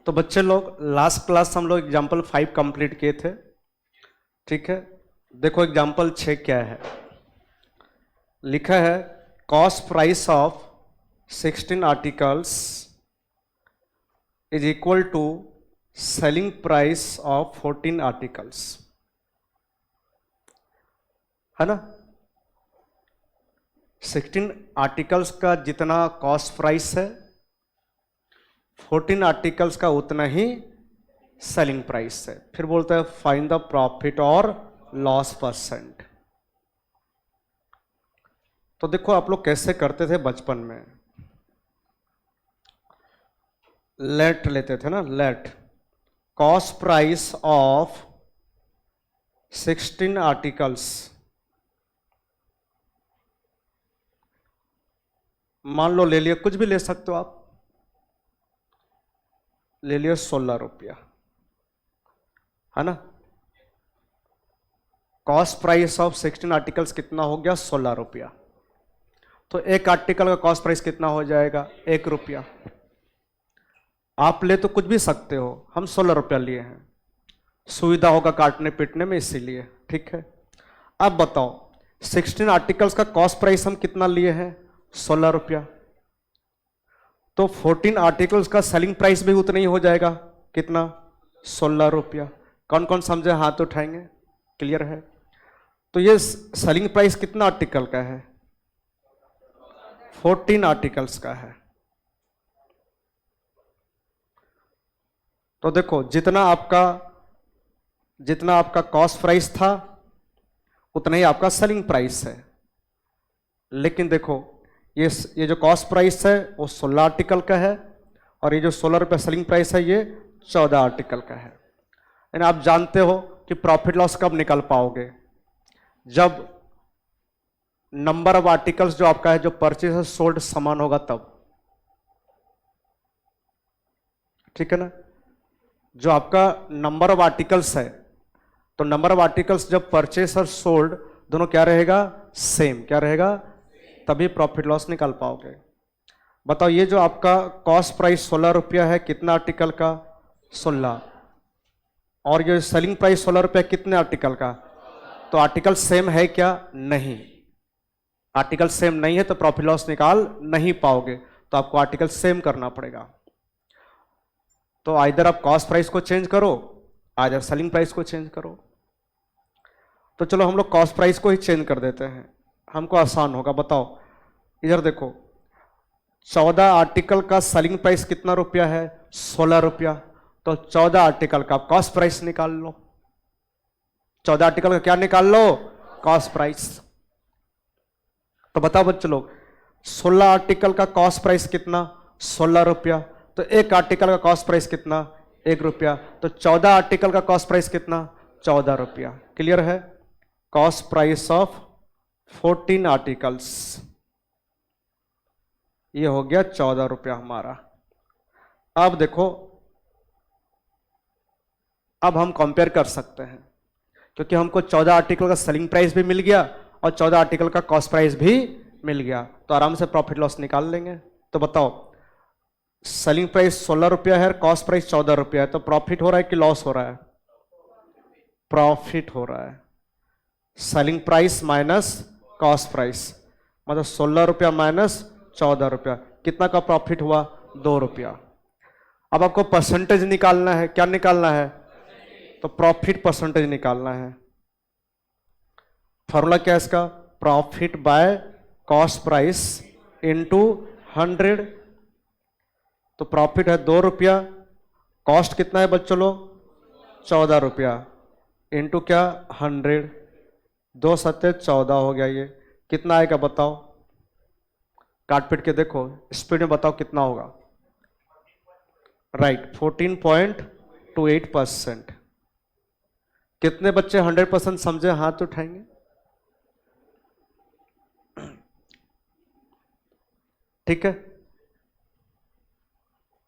तो बच्चे लोग लास्ट क्लास हम लोग एग्जाम्पल 5 कंप्लीट किए थे, ठीक है। देखो एग्जाम्पल 6 क्या है, लिखा है cost price of 16 articles is equal to selling price of 14 articles, है ना। 16 आर्टिकल्स का जितना कॉस्ट प्राइस है 14 आर्टिकल्स का उतना ही सेलिंग प्राइस है। फिर बोलते हैं फाइंड द प्रॉफिट और लॉस परसेंट। तो देखो आप लोग कैसे करते थे बचपन में, लेट लेते थे ना, let cost price of 16 articles, मान लो ले लिए, कुछ भी ले सकते हो आप, ले लिए 16 रुपया, है ना। कॉस्ट प्राइस ऑफ 16 आर्टिकल्स कितना हो गया, 16 रुपया। तो एक आर्टिकल का कॉस्ट प्राइस कितना हो जाएगा, 1 रुपया। आप ले तो कुछ भी सकते हो, हम 16 रुपया लिए हैं, सुविधा होगा काटने पीटने में इसीलिए, ठीक है। अब बताओ 16 आर्टिकल्स का कॉस्ट प्राइस हम कितना लिए हैं, 16 रुपया। तो 14 आर्टिकल्स का सेलिंग प्राइस भी उतना ही हो जाएगा, कितना, 16 रुपया। कौन कौन समझे हाथ उठाएंगे, क्लियर है। तो ये सेलिंग प्राइस कितना आर्टिकल का है, 14 आर्टिकल्स का है। तो देखो जितना आपका कॉस्ट प्राइस था उतना ही आपका सेलिंग प्राइस है। लेकिन देखो ये जो कॉस्ट प्राइस है वो 16 आर्टिकल का है, और ये जो 16 रुपये सेलिंग प्राइस है ये 14 आर्टिकल का है। यानी आप जानते हो कि प्रॉफिट लॉस कब निकाल पाओगे, जब नंबर ऑफ आर्टिकल्स जो आपका है, जो परचेज है सोल्ड समान होगा तब, ठीक है ना। जो आपका नंबर ऑफ आर्टिकल्स है, तो नंबर ऑफ आर्टिकल्स जब परचेस और सोल्ड दोनों क्या रहेगा, सेम, क्या रहेगा, तभी प्रॉफिट लॉस निकाल पाओगे। बताओ ये जो आपका कॉस्ट प्राइस 16 रुपया है, कितना आर्टिकल का, 16, और ये सेलिंग प्राइस 16 रुपया कितने आर्टिकल का। तो आर्टिकल सेम है क्या, नहीं। आर्टिकल सेम नहीं है तो प्रॉफिट लॉस निकाल नहीं पाओगे, तो आपको आर्टिकल सेम करना पड़ेगा। तो आइदर आप कॉस्ट प्राइस को चेंज करो, आइदर सेलिंग प्राइस को चेंज करो। तो चलो हम लोग कॉस्ट प्राइस को ही चेंज कर देते हैं, हमको आसान होगा। बताओ इधर देखो 14 आर्टिकल का सेलिंग प्राइस कितना रुपया है, 16 रुपया। तो 14 आर्टिकल का कॉस्ट प्राइस निकाल लो, 14 आर्टिकल का क्या निकाल लो, कॉस्ट प्राइस। तो बताओ बच्चों लोग 16 आर्टिकल का कॉस्ट प्राइस कितना, 16 रुपया। तो एक आर्टिकल का कॉस्ट प्राइस कितना, 1 रुपया। तो 14 आर्टिकल का कॉस्ट प्राइस कितना, 14 रुपया। क्लियर है। कॉस्ट प्राइस ऑफ 14 आर्टिकल्स, ये हो गया 14 रुपया हमारा। अब देखो, अब हम कंपेयर कर सकते हैं, क्योंकि हमको 14 आर्टिकल का सेलिंग प्राइस भी मिल गया और 14 आर्टिकल का कॉस्ट प्राइस भी मिल गया, तो आराम से प्रॉफिट लॉस निकाल लेंगे। तो बताओ सेलिंग प्राइस 16 रुपया है, कॉस्ट प्राइस 14 रुपया है, तो प्रॉफिट हो रहा है कि लॉस हो रहा है, प्रॉफिट हो रहा है। Selling price minus cost price, मतलब 16 रुपया माइनस 14 रुपया, कितना का प्रॉफिट हुआ, 2 रुपया। अब आपको परसेंटेज निकालना है, क्या निकालना है, तो प्रॉफिट परसेंटेज निकालना है। फॉर्मूला क्या है इसका, profit by cost price into 100। तो प्रॉफिट है 2 रुपया, कॉस्ट कितना है बच्चों लोग, 14 रुपया, इंटू क्या 100, 2 सत्ते 14 हो गया। ये कितना आएगा बताओ, काट पीट के देखो, स्पीड में बताओ कितना होगा, राइट 14.28%। कितने बच्चे 100% समझे, हाथ उठाएंगे। ठीक है,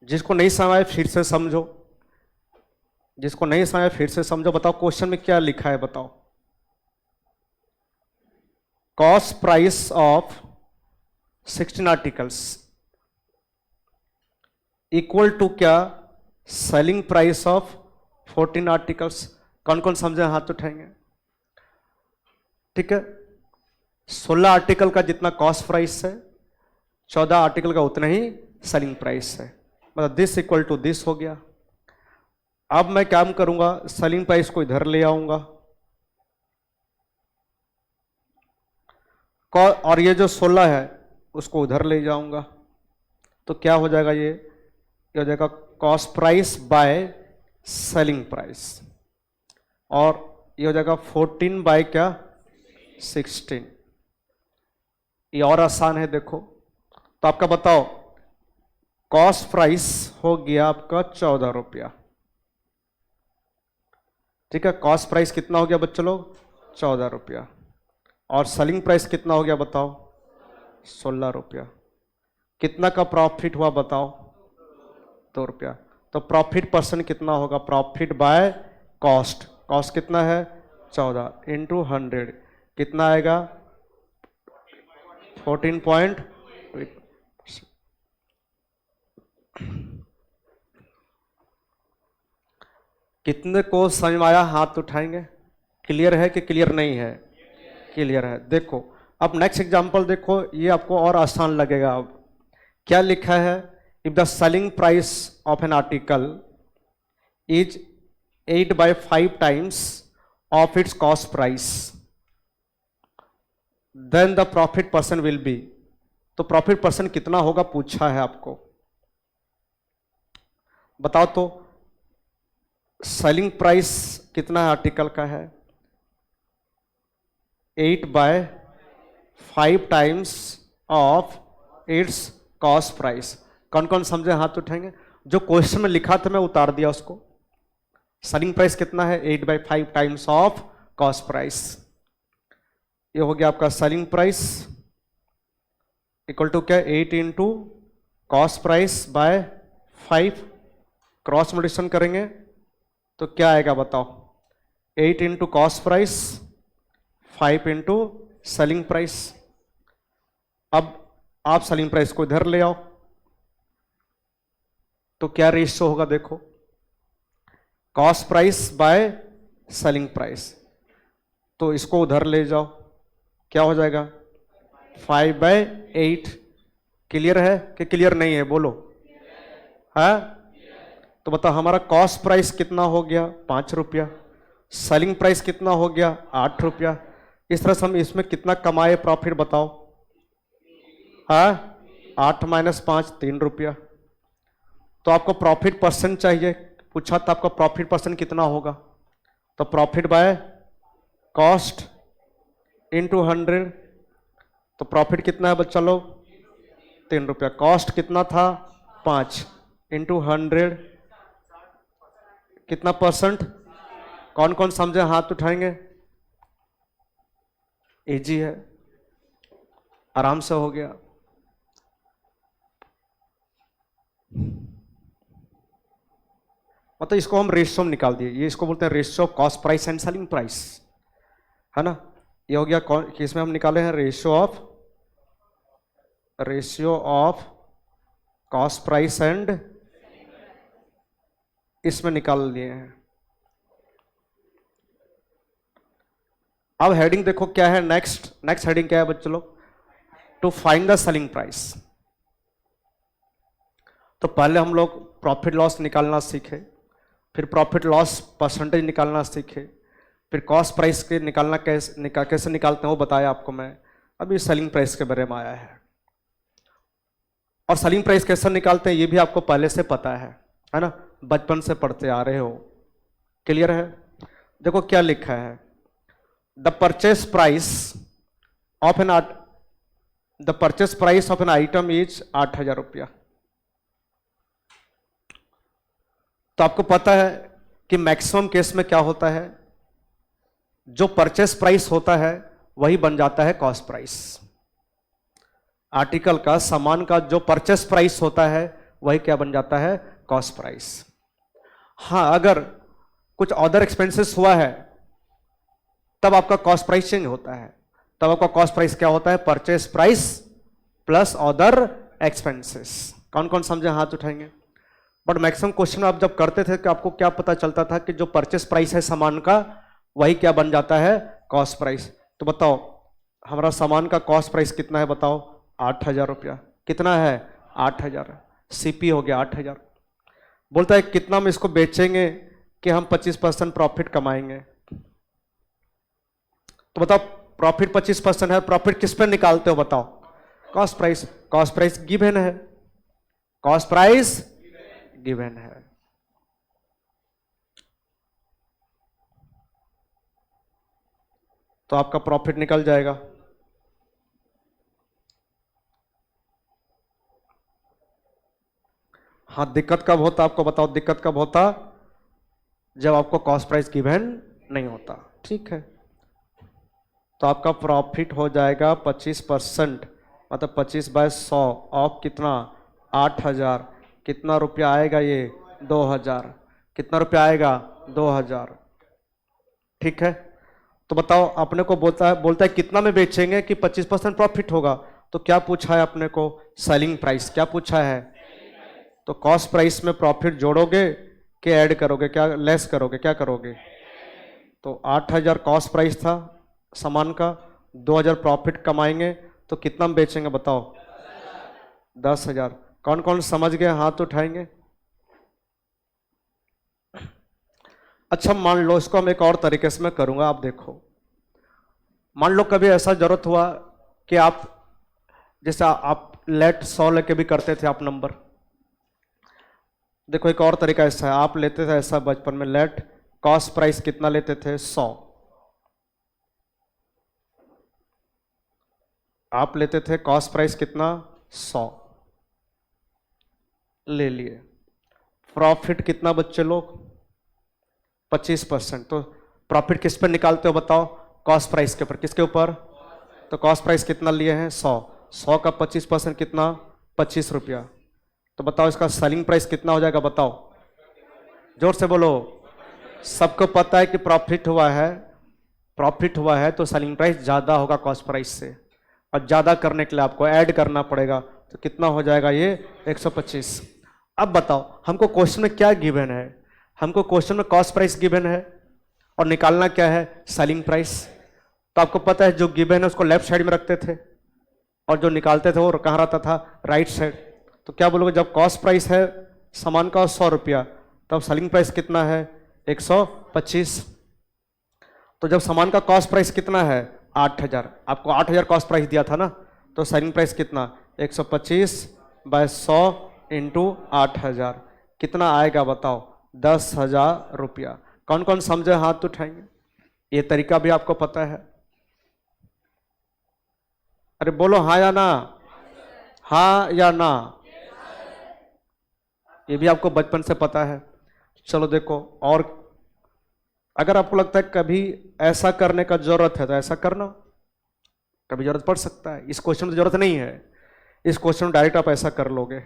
जिसको नहीं समझ फिर से समझो, जिसको नहीं समझ फिर से समझो। बताओ क्वेश्चन में क्या लिखा है, बताओ। Cost price of 16 articles equal to क्या, सेलिंग प्राइस ऑफ 14 आर्टिकल्स। कौन कौन समझे हाथ उठाएंगे? ठीक है, 16 आर्टिकल का जितना कॉस्ट प्राइस है 14 आर्टिकल का उतना ही सेलिंग प्राइस है, मतलब दिस इक्वल टू दिस हो गया। अब मैं क्या करूंगा, सेलिंग प्राइस को इधर ले आऊंगा और ये जो 16 है उसको उधर ले जाऊंगा, तो क्या हो जाएगा, ये हो जाएगा cost price by selling price, और ये हो जाएगा 14 बाय क्या 16। ये और आसान है, देखो तो आपका बताओ कॉस्ट प्राइस हो गया आपका 14 रुपया। ठीक है, कॉस्ट प्राइस कितना हो गया बच्चों लोग 14 रुपया, और सेलिंग प्राइस कितना हो गया बताओ 16 रुपया। कितना का प्रॉफिट हुआ बताओ 2 रुपया। तो प्रॉफिट परसेंट कितना होगा, प्रॉफिट बाय कॉस्ट, कॉस्ट कितना है 14 इंटू 100 कितना आएगा 14.8। कितने को समझ में आया हाथ उठाएंगे? क्लियर है कि क्लियर नहीं है? क्लियर है। देखो अब नेक्स्ट एग्जांपल देखो, ये आपको और आसान लगेगा। अब क्या लिखा है, if the selling price of an article is 8/5 times of its cost price then the profit percent will be. तो प्रॉफिट परसेंट कितना होगा पूछा है आपको, बताओ तो। सेलिंग प्राइस कितना है आर्टिकल का है 8/5 times of its cost price. कौन कौन समझे हाथ उठाएंगे? जो क्वेश्चन में लिखा था मैं उतार दिया उसको। सेलिंग प्राइस कितना है 8/5 टाइम्स ऑफ कॉस्ट प्राइस। ये हो गया आपका सेलिंग प्राइस इक्वल टू क्या 8 into cost price by 5, cross multiplication करेंगे तो क्या आएगा बताओ 8 into cost price 5 into selling price. अब आप सेलिंग प्राइस को इधर ले आओ तो क्या रेशियो होगा, देखो cost price by selling price, तो इसको उधर ले जाओ क्या हो जाएगा 5/8। क्लियर है कि क्लियर नहीं है बोलो? है तो बताओ हमारा कॉस्ट प्राइस कितना हो गया 5 रुपया, सेलिंग प्राइस कितना हो गया 8 रुपया। इस तरह से हम इसमें कितना कमाए प्रॉफिट बताओ, हाँ 8 - 5 3 रुपया। तो आपको प्रॉफिट परसेंट चाहिए, पूछा था आपका प्रॉफिट परसेंट कितना होगा, तो प्रॉफिट बाय कॉस्ट इंटू 100। तो प्रॉफिट कितना है बच्चा लोग 3 रुपया, कॉस्ट कितना था 5 इंटू 100 कितना परसेंट। कौन कौन समझे हाथ उठाएंगे? इजी है, आराम से हो गया। मतलब इसको हम रेशियो में निकाल दिए, ये इसको बोलते हैं ratio of cost price and selling price, है ना। ये हो गया किसमें हम निकाले हैं ratio of cost price and, इसमें निकाल लिए हैं। अब हेडिंग देखो क्या है, नेक्स्ट हेडिंग क्या है बच्चों लोग, to find the selling price. तो पहले हम लोग प्रॉफिट लॉस निकालना सीखे, फिर प्रॉफिट लॉस परसेंटेज निकालना सीखे, फिर कॉस्ट प्राइस के निकालना कैसे निकालते हैं वो बताया आपको मैं। अभी सेलिंग प्राइस के बारे में आया है, और सेलिंग प्राइस कैसे निकालते हैं ये भी आपको पहले से पता है ना, बचपन से पढ़ते आ रहे हो। क्लियर है? देखो क्या लिखा है, the purchase price of an item is 8,000 रुपया। तो आपको पता है कि मैक्सिमम केस में क्या होता है, जो परचेस प्राइस होता है वही बन जाता है कॉस्ट प्राइस। आर्टिकल का, सामान का जो परचेस प्राइस होता है वही क्या बन जाता है कॉस्ट प्राइस। हाँ अगर कुछ अदर एक्सपेंसेस हुआ है तब आपका कॉस्ट प्राइस चेंज होता है, तब आपका कॉस्ट प्राइस क्या होता है purchase price plus other expenses. कौन कौन समझे हाथ उठाएंगे? बट मैक्सिमम क्वेश्चन आप जब करते थे कि आपको क्या पता चलता था कि जो परचेस प्राइस है सामान का वही क्या बन जाता है, कॉस्ट प्राइस। तो बताओ हमारा सामान का कॉस्ट प्राइस कितना है, बताओ 8,000 रुपया। कितना है, 8,000। सीपी हो गया 8,000। बोलता है कितना हम इसको बेचेंगे कि हम 25% प्रॉफिट कमाएंगे। तो बताओ प्रॉफिट 25% है, प्रॉफिट किस पे निकालते हो बताओ, cost price. Cost price given है, कॉस्ट प्राइस गिवन है। तो आपका प्रॉफिट निकल जाएगा। हाँ, दिक्कत कब होता आपको बताओ, दिक्कत कब होता, जब आपको कॉस्ट प्राइस गिवन नहीं होता। ठीक है, तो आपका प्रॉफिट हो जाएगा 25%, मतलब 25/100 ऑफ कितना, 8,000। कितना रुपया आएगा ये, 2,000। कितना रुपया आएगा, 2,000। ठीक है, तो बताओ अपने को बोलता है कितना में बेचेंगे कि 25% प्रॉफिट होगा। तो क्या पूछा है अपने को, सेलिंग प्राइस। क्या पूछा है, तो कॉस्ट प्राइस में प्रॉफिट जोड़ोगे कि ऐड करोगे, क्या लेस करोगे, क्या करोगे। तो 8,000 कॉस्ट प्राइस था सामान का, 2,000 प्रॉफिट कमाएंगे, तो कितना में बेचेंगे बताओ, 10,000। कौन कौन समझ गए, हाथ उठाएंगे। अच्छा मान लो इसको हम एक और तरीके से मैं करूंगा, आप देखो। मान लो कभी ऐसा जरूरत हुआ कि आप जैसे आप लेट 100 लेके भी करते थे आप नंबर। देखो एक और तरीका ऐसा है, आप लेते थे ऐसा बचपन में, लेट कॉस्ट प्राइस कितना लेते थे, 100। आप लेते थे कॉस्ट प्राइस कितना, 100 ले लिए। प्रॉफिट कितना बच्चे लोग, 25%। तो प्रॉफिट किस पर निकालते हो बताओ, कॉस्ट प्राइस के ऊपर। किसके ऊपर, तो कॉस्ट प्राइस कितना लिए हैं, 100। 100 का 25% कितना, 25 रुपया। तो बताओ इसका सेलिंग प्राइस कितना हो जाएगा बताओ, जोर से बोलो। सबको पता है कि प्रॉफिट हुआ है, प्रॉफिट हुआ है तो सेलिंग प्राइस ज्यादा होगा कॉस्ट प्राइस से, और ज्यादा करने के लिए आपको ऐड करना पड़ेगा। तो कितना हो जाएगा ये, 125। अब बताओ हमको क्वेश्चन में क्या गिवन है, हमको क्वेश्चन में कॉस्ट प्राइस गिवन है और निकालना क्या है, सेलिंग प्राइस। तो आपको पता है जो गिवन है उसको लेफ्ट साइड में रखते थे और जो निकालते थे वो कहाँ रहता था, राइट साइड। तो क्या बोलोगे, जब कॉस्ट प्राइस है सामान का 100 रुपया, तब सेलिंग प्राइस कितना है, 125। तो जब सामान का कॉस्ट प्राइस कितना है, 8,000, आपको 8,000 कॉस्ट प्राइस दिया था ना, तो सेलिंग प्राइस कितना, 125/100 इंटू 8,000। कितना आएगा बताओ, 10,000 रुपया। कौन कौन समझे, हाथ उठाएंगे। ये तरीका भी आपको पता है, अरे बोलो हाँ या ना, हाँ या ना। ये भी आपको बचपन से पता है। चलो देखो, और अगर आपको लगता है कभी ऐसा करने का जरूरत है तो ऐसा करना, कभी जरूरत पड़ सकता है। इस क्वेश्चन में जरूरत नहीं है, इस क्वेश्चन में डायरेक्ट आप ऐसा कर लोगे।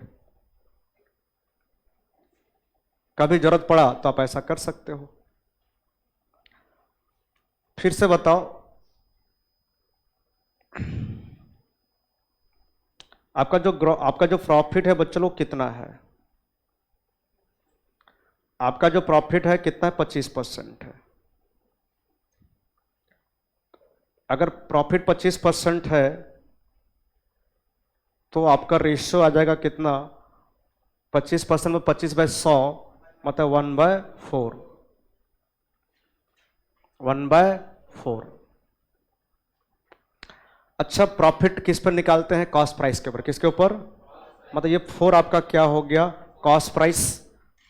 कभी जरूरत पड़ा तो आप ऐसा कर सकते हो। फिर से बताओ, आपका जो प्रॉफिट है बच्चों लोग कितना है, आपका जो प्रॉफिट है कितना है, 25% है। अगर प्रॉफिट 25% है तो आपका रेशियो आ जाएगा कितना, 25% में 25/100 मतलब 1/4, 1/4। अच्छा प्रॉफिट किस पर निकालते हैं, कॉस्ट प्राइस के ऊपर। किसके ऊपर, मतलब ये 4 आपका क्या हो गया, कॉस्ट प्राइस,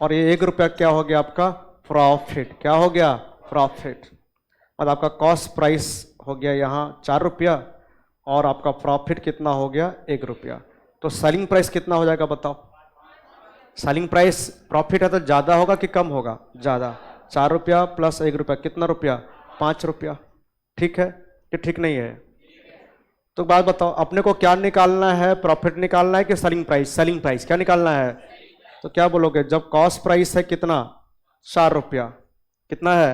और ये 1 रुपया क्या हो गया आपका, प्रॉफिट। क्या हो गया, प्रॉफिट। मतलब आपका कॉस्ट प्राइस हो गया यहाँ 4 रुपया और आपका प्रॉफिट कितना हो गया, 1 रुपया। तो सेलिंग प्राइस कितना हो जाएगा बताओ। सेलिंग प्राइस, प्रॉफिट है तो ज्यादा होगा कि कम होगा, ज्यादा। 4 रुपया प्लस 1 रुपया कितना रुपया, 5 रुपया। ठीक है कि ठीक नहीं है। तो बात बताओ अपने को क्या निकालना है, प्रॉफिट निकालना है कि सेलिंग प्राइस, सेलिंग प्राइस क्या निकालना है। तो क्या बोलोगे, जब कॉस्ट प्राइस है कितना, 4 रुपया, कितना है,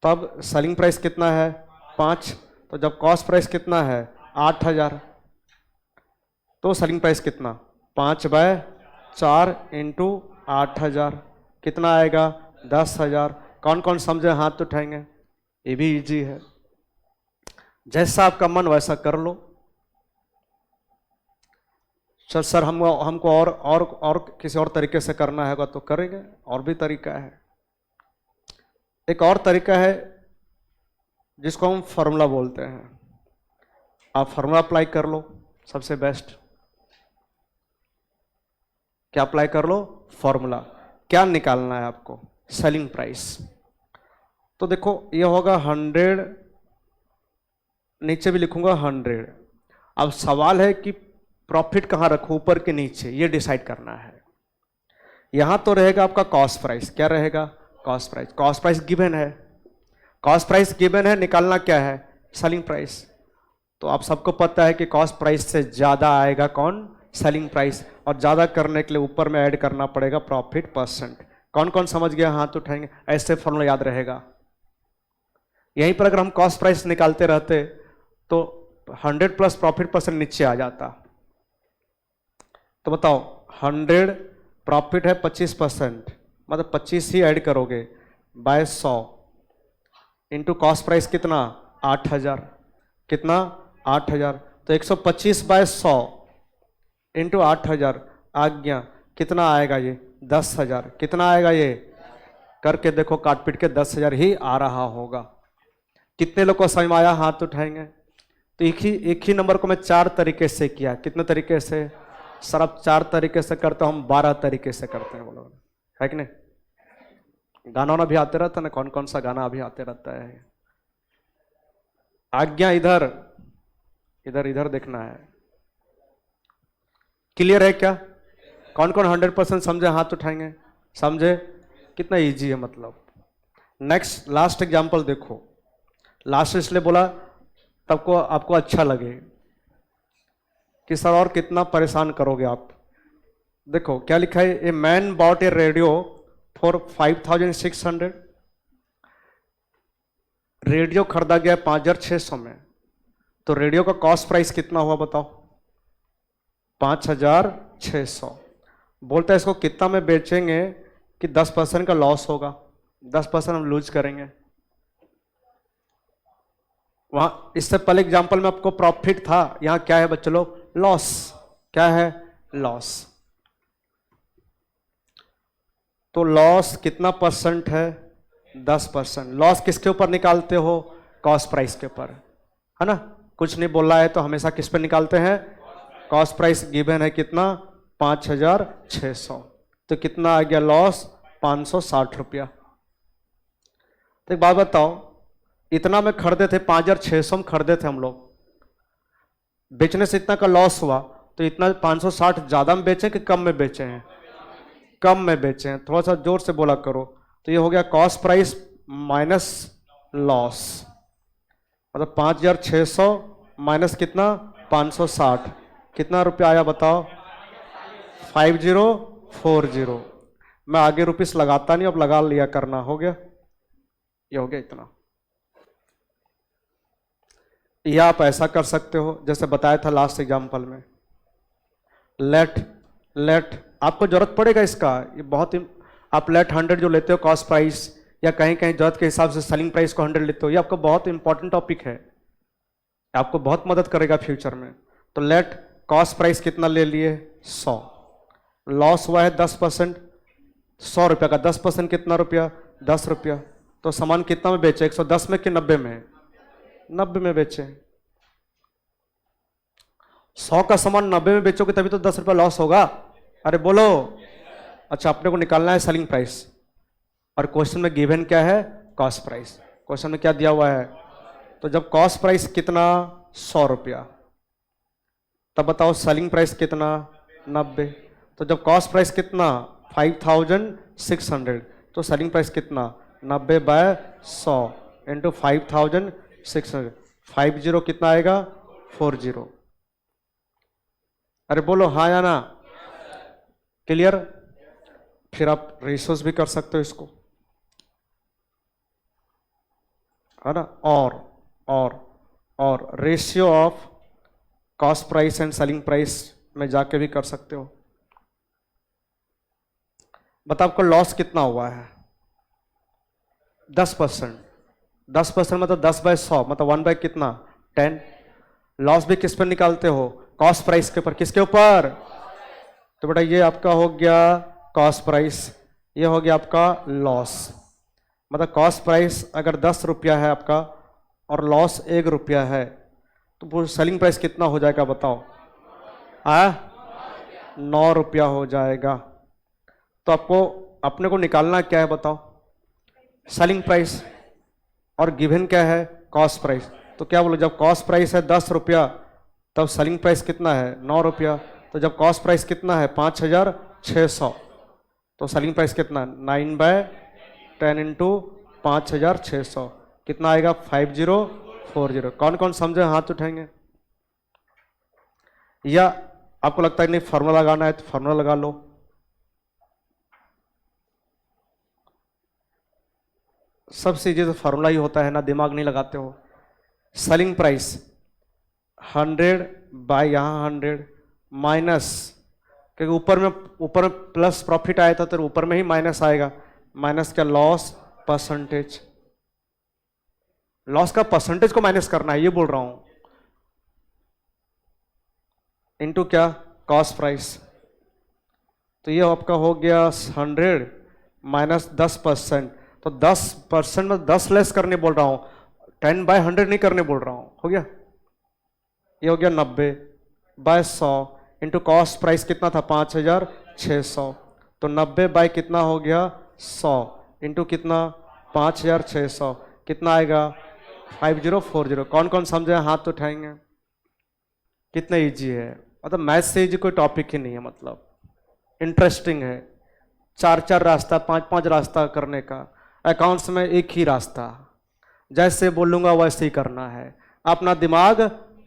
तब सेलिंग प्राइस कितना है, 5। तो जब कॉस्ट प्राइस कितना है, 8,000, तो सेलिंग प्राइस कितना, 5/4। 4 इंटू 8,000 कितना आएगा 10,000। कौन कौन समझे हाथ उठाएंगे? ये भी इजी है, जैसा आपका मन वैसा कर लो। सर हमको और किसी और तरीके से करना होगा तो करेंगे, और भी तरीका है। एक और तरीका है जिसको हम फॉर्मूला बोलते हैं, आप फॉर्मूला अप्लाई कर लो, सबसे बेस्ट। क्या अप्लाई कर लो? फॉर्मूला। क्या निकालना है आपको? Selling price. तो देखो ये होगा 100, नीचे भी लिखूंगा 100। अब सवाल है कि प्रॉफिट कहां रखूं, ऊपर के नीचे, ये डिसाइड करना है। यहां तो रहेगा आपका कॉस्ट प्राइस। क्या रहेगा? Cost price. Cost price given है, कॉस्ट प्राइस गिवन है, निकालना क्या है? Selling price. तो आप सबको पता है कि कॉस्ट प्राइस से ज्यादा आएगा कौन? Selling price. और ज्यादा करने के लिए ऊपर में ऐड करना पड़ेगा प्रॉफिट परसेंट। कौन कौन समझ गया? हाथ उठाएंगे। ऐसे फॉर्मूला याद रहेगा। यहीं पर अगर हम कॉस्ट प्राइस निकालते रहते तो 100 प्लस प्रॉफिट परसेंट नीचे आ जाता। तो बताओ 100 प्रॉफिट है 25%, मतलब 25 ही ऐड करोगे बाय 100 इंटू कॉस्ट प्राइस कितना? 8,000। कितना? 8,000। तो 125 बाय 100 इंटू 8,000 आ गया, कितना आएगा ये? 10,000। कितना आएगा ये? करके देखो, काट पीट के 10,000 ही आ रहा होगा। कितने लोग को समझ में आया? हाथ उठाएंगे। तो एक ही नंबर को मैं 4 तरीके से किया। कितने तरीके से? सर आप 4 तरीके से करते हो, हम 12 तरीके से करते हैं, बोलो है कि नहीं? गाना वाना भी आते रहता है ना, कौन कौन सा गाना अभी आते रहता है। आज्ञा इधर इधर इधर देखना है। क्लियर है क्या? कौन कौन 100% समझे? हाथ उठाएंगे। समझे? कितना इजी है मतलब। नेक्स्ट लास्ट एग्जांपल देखो। लास्ट इसलिए बोला तब को आपको अच्छा लगे कि सर और कितना परेशान करोगे आप। देखो क्या लिखा है, a man bot A radio for 5,600। Radio खरीदा गया 5,600 में। तो रेडियो का कॉस्ट प्राइस कितना हुआ बताओ? 5,600। बोलते हैं इसको कितना में बेचेंगे कि 10% का लॉस होगा, 10% हम लूज करेंगे। वहां इससे पहले एग्जांपल में आपको प्रॉफिट था, यहां क्या है बच्चों लोग? लॉस। क्या है? लॉस। तो लॉस कितना परसेंट है? 10%। लॉस किसके ऊपर निकालते हो? कॉस्ट प्राइस के ऊपर, है ना? कुछ नहीं बोल रहा है तो हमेशा किस पे निकालते हैं? कॉस्ट प्राइस गिवन है कितना? 5,600। तो कितना आ गया लॉस? 560 रुपया। तो एक बात बताओ, इतना में खरीदे थे, 5,600 में खरीदे थे हम लोग, बेचने से इतना का लॉस हुआ, तो इतना 560 ज्यादा में बेचे कि कम में बेचे हैं? कम में बेचे हैं। थोड़ा सा जोर से बोला करो। तो ये हो गया कॉस्ट प्राइस माइनस लॉस, मतलब 5,600 माइनस कितना? 560। कितना रुपया आया बताओ? 5040। मैं आगे रुपीस लगाता नहीं, अब लगा लिया करना। हो गया? ये हो गया इतना। या आप ऐसा कर सकते हो जैसे बताया था लास्ट एग्जांपल में, लेट आपको जरूरत पड़ेगा इसका, ये बहुत आप लेट 100 जो लेते हो कॉस्ट प्राइस, या कहीं कहीं जरूरत के हिसाब से सेलिंग प्राइस को 100 लेते हो, ये आपको बहुत इंपॉर्टेंट टॉपिक है, आपको बहुत मदद करेगा फ्यूचर में। तो लेट कॉस्ट प्राइस कितना ले लिए? 100। लॉस हुआ है 10%, 100 रुपया का 10% कितना रुपया? 10 रुपया। तो सामान कितना में बेचे? 110 में कि 90 में? 90 में बेचे। 100 का सामान 90 में बेचोगे तभी तो 10 रुपया लॉस होगा। अरे बोलो। अच्छा, अपने को निकालना है सेलिंग प्राइस, और क्वेश्चन में गिवन क्या है? Cost price. क्वेश्चन में क्या दिया हुआ है? तो जब कॉस्ट प्राइस कितना? 100 रुपया, तब बताओ सेलिंग प्राइस कितना? 90। तो जब कॉस्ट प्राइस कितना? 5,600, तो सेलिंग प्राइस कितना? 90 बाय 100 इंटू 5,600। 50 कितना आएगा? 40। अरे बोलो हाँ या ना? क्लियर? फिर आप रेशियोज भी कर सकते हो इसको, है ना? और ratio of cost price and selling price में जाके भी कर सकते हो। बताओ आपको लॉस कितना हुआ है? 10%। 10% मतलब 10/100 मतलब 1 बाय कितना? 10। लॉस भी किस पर निकालते हो? कॉस्ट प्राइस के ऊपर। किसके ऊपर? तो बेटा ये आपका हो गया कॉस्ट प्राइस, ये हो गया आपका लॉस। मतलब कॉस्ट प्राइस अगर 10 रुपया है आपका और लॉस 1 रुपया है तो वो सेलिंग प्राइस कितना हो जाएगा बताओ? 9 रुपया हो जाएगा। तो आपको अपने को निकालना क्या है बताओ? Selling price. और गिवन क्या है? Cost price. तो क्या बोलो, जब कॉस्ट प्राइस है 10 रुपया तब सेलिंग प्राइस कितना है? 9 रुपया। तो जब कॉस्ट प्राइस कितना है? 5,600 तो सेलिंग प्राइस कितना? 9/10 इंटू 5,600 कितना आएगा? 5040। कौन कौन समझे हाथ उठाएंगे? या आपको लगता है नहीं फार्मूला लगाना है तो फार्मूला लगा लो। सब चीजें तो फार्मूला ही होता है ना, दिमाग नहीं लगाते हो। सेलिंग प्राइस 100 बाय यहाँ 100 माइनस, क्योंकि ऊपर में प्लस प्रॉफिट आया था तो ऊपर में ही माइनस आएगा। माइनस क्या? Loss percentage. लॉस का परसेंटेज को माइनस करना है ये बोल रहा हूं। इनटू क्या? Cost price. तो ये आपका हो गया 100 माइनस 10%। तो 10% में 10 लेस करने बोल रहा हूं, 10/100 नहीं करने बोल रहा हूं। हो गया? ये हो गया 90/100 इंटू कॉस्ट प्राइस कितना था? 5,600। तो 90 बाय कितना हो गया? 100 इंटू कितना? 5,600 कितना आएगा? 5040। कौन कौन समझे हाथ उठाएंगे? कितना इजी है, मतलब मैथ से इजी कोई टॉपिक ही नहीं है। मतलब इंटरेस्टिंग है। 4 रास्ता 5 रास्ता करने का, अकाउंट्स में एक ही रास्ता, जैसे बोलूंगा वैसे ही करना है, अपना दिमाग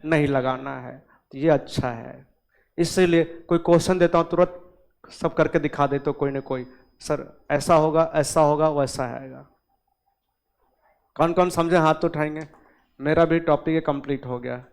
नहीं लगाना है। तो ये अच्छा है। इसीलिए कोई क्वेश्चन देता हूं तुरंत सब करके दिखा देते हो कोई ना कोई, सर ऐसा होगा ऐसा होगा वैसा आएगा। कौन कौन समझे हाथ तो उठाएंगे? मेरा भी टॉपिक कंप्लीट हो गया।